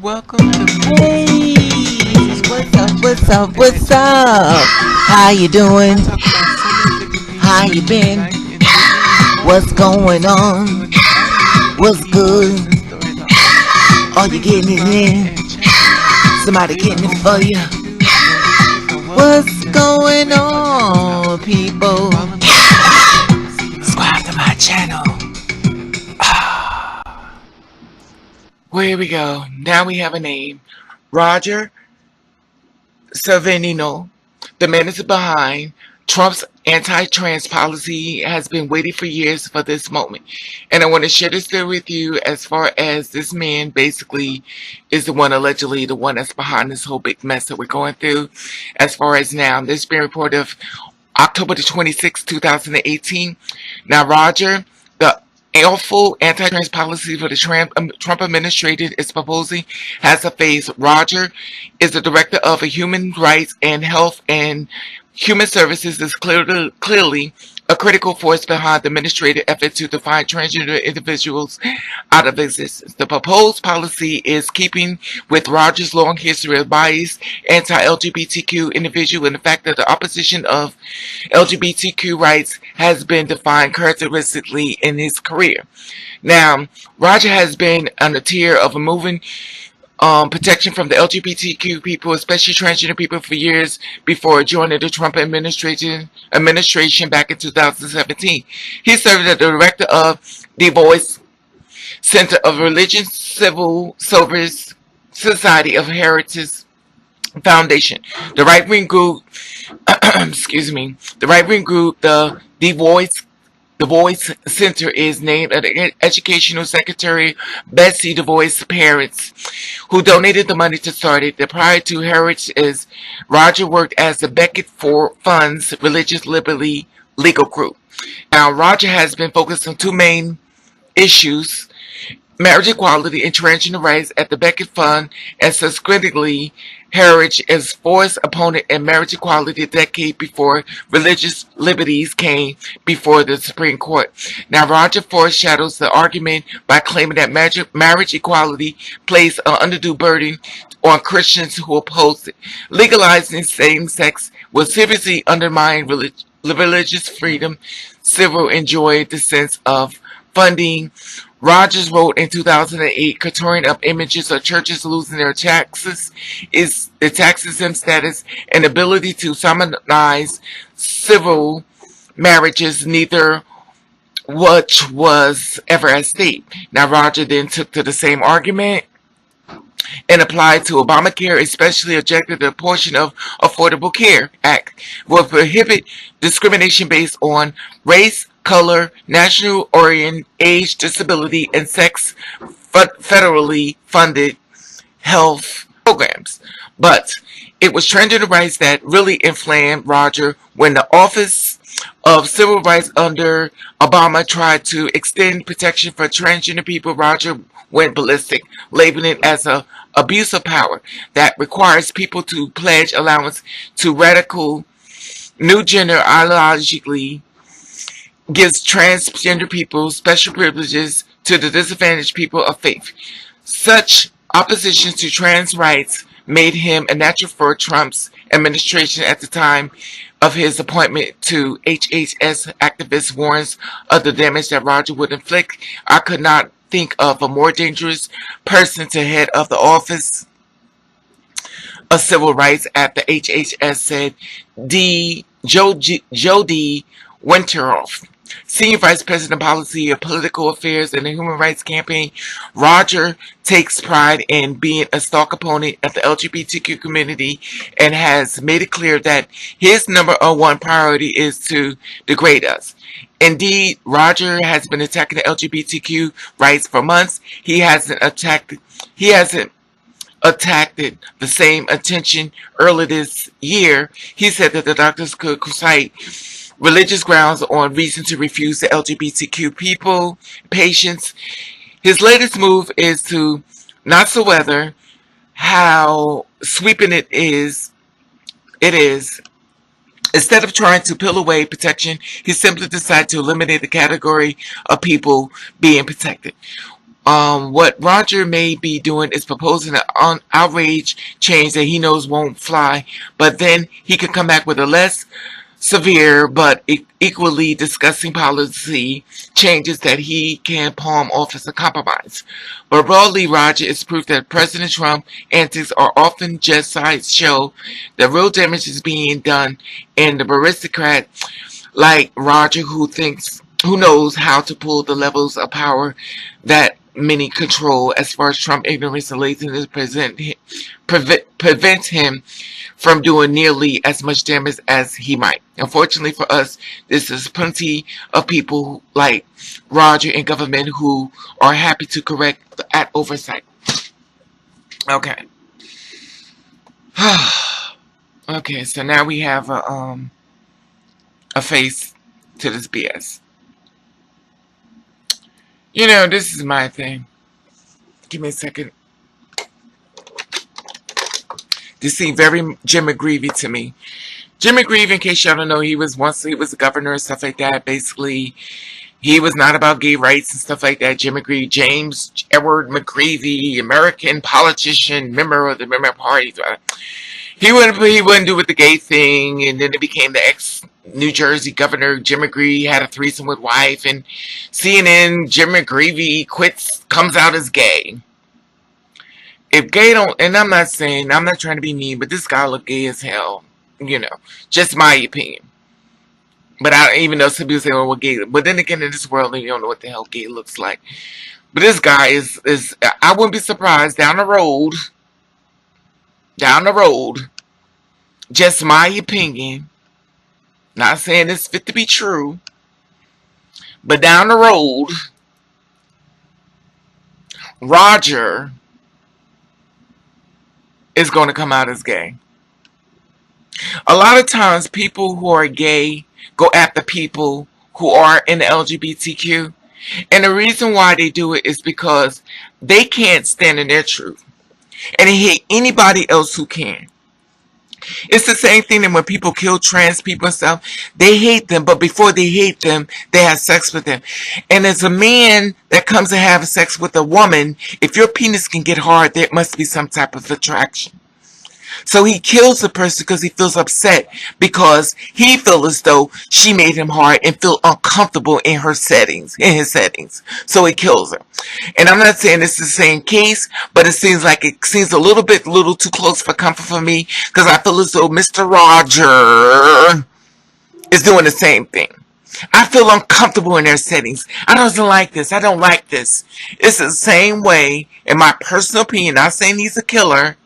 Welcome to Hey, what's up? How you doing? I talk about so many different things How to you bring you to been? life and give you What's inspiration to going live on? to an unrealistic What's people good? and stories of hope. Are you Please getting it subscribe in? and check me out. Somebody There's a getting it whole for bunch you? of interviews and lectures and welcome What's to going Wait What Channel on, Stop. people? Follow me on Facebook. See you Subscribe later. to my channel. Well, here we go. Now we have a name. Roger Severino, the man is behind Trump's anti-trans policy, has been waiting for years for this moment. And I want to share this story with you as far as this man basically is the one, allegedly, the one that's behind this whole big mess that we're going through. As far as now, this being reported of October the 26th, 2018. Now, Roger, the awful anti-trans policy for the Trump administration is proposing has a face. Roger is the director of Human Rights and Health and Human Services, is clearly a critical force behind the administrative effort to define transgender individuals out of existence. The proposed policy is keeping with Rogers' long history of biased anti-LGBTQ individual and the fact that the opposition of LGBTQ rights has been defined characteristically in his career. Now, Roger has been on the tier of removing protection from the LGBTQ people, especially transgender people, for years before joining the Trump administration back in 2017. He served as the director of the Voice Center of Religion Civil Service Society of Heritage Foundation, the right wing group. Excuse me, the right wing group, the Voice Center is named after Educational Secretary Betsy DeVoice's parents, who donated the money to start it. The prior to Heritage is Roger worked as the Beckett for Funds Religious Liberty Legal Group. Now, Roger has been focused on two main issues: marriage equality and transgender rights at the Beckett Fund, and subsequently, Heritage is forced opponent in marriage equality a decade before religious liberties came before the Supreme Court. Now, Roger foreshadows the argument by claiming that marriage equality placed an undue burden on Christians who oppose it. Legalizing same-sex will seriously undermine religious freedom. Civil enjoy the sense of funding. Rogers wrote in 2008, contouring up images of churches losing their taxes, is the tax exempt status and ability to solemnize civil marriages, neither which was ever at stake. Now, Roger then took to the same argument and applied to Obamacare, especially objected to a portion of Affordable Care Act will prohibit discrimination based on race, color, national origin, age, disability, and sex federally funded health programs. But it was transgender rights that really inflamed Roger when the Office of Civil Rights under Obama tried to extend protection for transgender people. Roger went ballistic, labeling it as a abuse of power that requires people to pledge allowance to radical new gender ideologically, gives transgender people special privileges to the disadvantaged people of faith. Such opposition to trans rights made him a natural for Trump's administration at the time of his appointment to HHS. Activist warns of the damage that Roger would inflict. I could not think of a more dangerous person to head of the Office of Civil Rights at the HHS, said Jody Winterhoff, Senior Vice President of Policy of Political Affairs and the Human Rights Campaign. Roger takes pride in being a staunch opponent of the LGBTQ community and has made it clear that his number one priority is to degrade us. Indeed, Roger has been attacking the LGBTQ rights for months. He hasn't attacked it the same attention earlier this year. He said that the doctors could cite religious grounds on reason to refuse the LGBTQ patients. His latest move is to not so whether how sweeping it is. Instead of trying to peel away protection, he simply decided to eliminate the category of people being protected. What Roger may be doing is proposing an outrage change that he knows won't fly, but then he could come back with a less severe but equally disgusting policy changes that he can palm off as a compromise. But broadly, Roger is proof that President Trump's antics are often just sideshow. The real damage is being done in the aristocrat like Roger who knows how to pull the levels of power that many control. As far as Trump, ignorance and laziness prevents him from doing nearly as much damage as he might. Unfortunately for us, this is plenty of people like Roger in government who are happy to correct at oversight. Okay. Okay, so now we have a face to this BS. You know, this is my thing. Give me a second. This seemed very Jim McGreevy to me. Jim McGreevy, in case y'all don't know, he was a governor and stuff like that. Basically, he was not about gay rights and stuff like that. Jim McGreevy, James Edward McGreevy, American politician, member of the Democratic Party. He wouldn't do with the gay thing, and then it became the ex-New Jersey governor. Jim McGreevy had a threesome with wife, and CNN, Jim McGreevy comes out as gay. If gay don't, and I'm not trying to be mean, but this guy look gay as hell. You know, just my opinion. But I even know some people say, "Oh, well, gay." But then again, in this world, you don't know what the hell gay looks like. But this guy is I wouldn't be surprised down the road. Just my opinion. Not saying it's fit to be true. But down the road, Roger is going to come out as gay. A lot of times people who are gay go after people who are in the LGBTQ. And the reason why they do it is because they can't stand in their truth. And they hate anybody else who can. It's the same thing that when people kill trans people and stuff, they hate them, but before they hate them, they have sex with them. And as a man that comes to have sex with a woman, if your penis can get hard, there must be some type of attraction. So he kills the person because he feels upset because he feels as though she made him hard and feel uncomfortable in his settings. So he kills her. And I'm not saying it's the same case, but it seems a little too close for comfort for me because I feel as though Mr. Roger is doing the same thing. I feel uncomfortable in their settings. I don't like this. I don't like this. It's the same way, in my personal opinion, not saying he's a killer,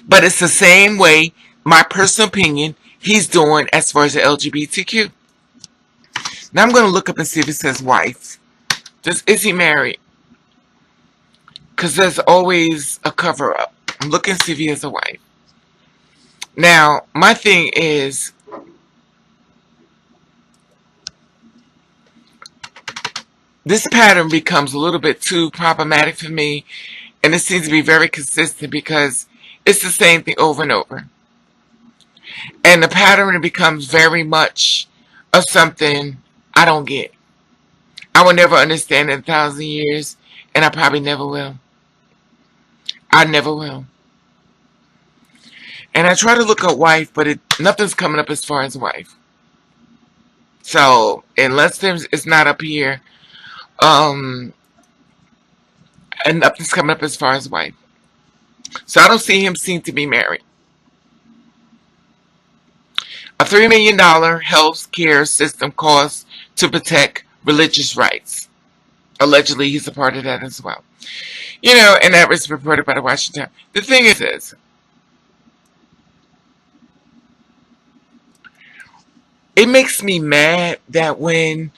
but it's the same way, my personal opinion, he's doing as far as the LGBTQ. Now I'm going to look up and see if it says wife. Is he married? Because there's always a cover-up. I'm looking to see if he has a wife. Now, my thing is, this pattern becomes a little bit too problematic for me, and it seems to be very consistent because it's the same thing over and over. And the pattern becomes very much of something I don't get. I will never understand in 1,000 years, and I probably never will. I never will. And I try to look up wife, but nothing's coming up as far as wife. So, unless it's not up here, and nothing's coming up as far as wife. So I don't see him seem to be married. A $3 million health care system costs to protect religious rights. Allegedly, he's a part of that as well. You know, and that was reported by the Washington Times. The thing is this. It makes me mad that when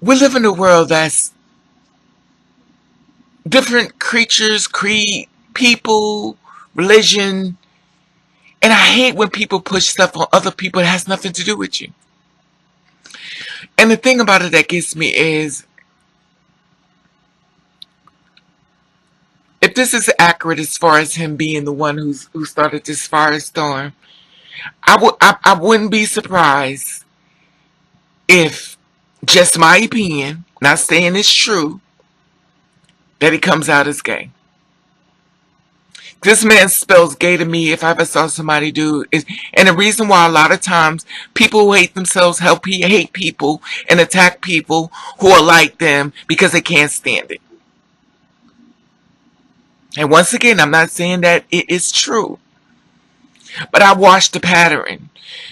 we live in a world that's different creatures, creed, people, religion, and I hate when people push stuff on other people that has nothing to do with you. And the thing about it that gets me is, if this is accurate as far as him being the one who started this firestorm, I wouldn't be surprised if just my opinion, not saying it's true, that he comes out as gay. This man spells gay to me if I ever saw somebody do it. And the reason why a lot of times people who hate themselves hate people and attack people who are like them because they can't stand it. And once again, I'm not saying that it is true, but I watched the pattern.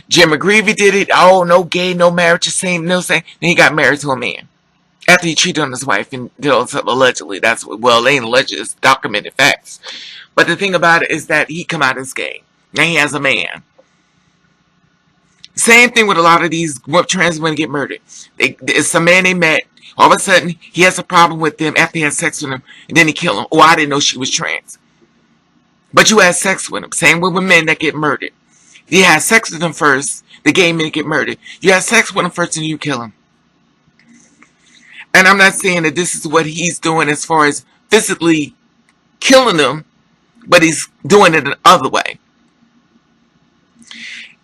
Jim McGreevy did it. Oh, no gay, no marriage, the same, no same. Then he got married to a man after he cheated on his wife, and allegedly, that's what, well, they ain't alleged, it's documented facts. But the thing about it is that he come out as gay. Now he has a man. Same thing with a lot of these trans women get murdered. It's a man they met. All of a sudden, he has a problem with them after he has sex with them, and then he kill them. Oh, I didn't know she was trans. But you had sex with them. Same with men that get murdered. You had sex with them first, the gay men get murdered. You had sex with them first, and you kill them. And I'm not saying that this is what he's doing as far as physically killing them, but he's doing it the other way.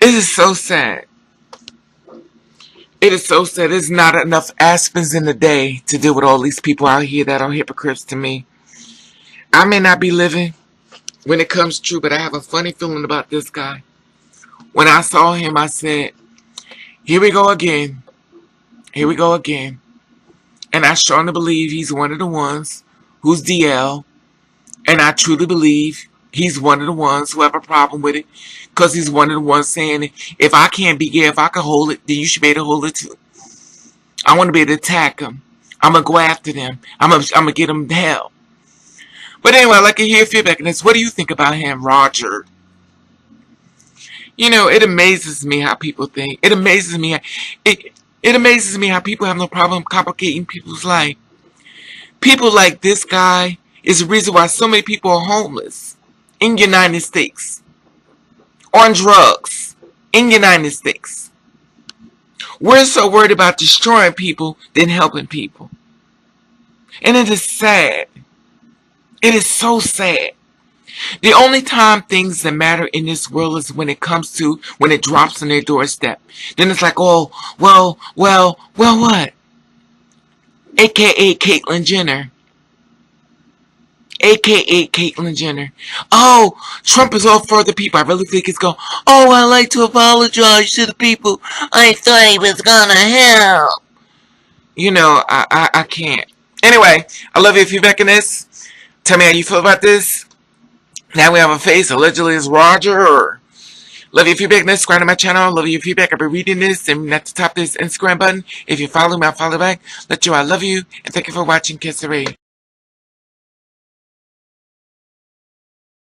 It is so sad. It is so sad. There's not enough aspens in the day to deal with all these people out here that are hypocrites to me. I may not be living when it comes true, but I have a funny feeling about this guy. When I saw him, I said, here we go again. Here we go again. And I strongly believe he's one of the ones who's DL. And I truly believe he's one of the ones who have a problem with it. Because he's one of the ones saying, if I can't be gay, if I can hold it, then you should be able to hold it too. I want to be able to attack them. I'm going to go after them. I'm going to get them to hell. But anyway, I'd like to hear your feedback on this. What do you think about him, Roger? You know, it amazes me how people think. It amazes me. It amazes me how people have no problem complicating people's life. People like this guy is the reason why so many people are homeless in the United States. On drugs in the United States. We're so worried about destroying people than helping people. And it is sad. It is so sad. The only time things that matter in this world is when it comes to, when it drops on their doorstep. Then it's like, oh, well, what? AKA Caitlyn Jenner. AKA Caitlyn Jenner. Oh, Trump is all for the people. I really think it's going, oh, I'd like to apologize to the people. I thought he was gonna help. You know, I can't. Anyway, I love you if you're back in this. Tell me how you feel about this. Now we have a face. Allegedly it's Roger. Or love you if you're back in this. Subscribe to my channel. Love you if you're back. I'll be reading this. And at the top of this Instagram button. If you follow me, I'll follow back. Let you know I love you. And thank you for watching Kiss the Ray.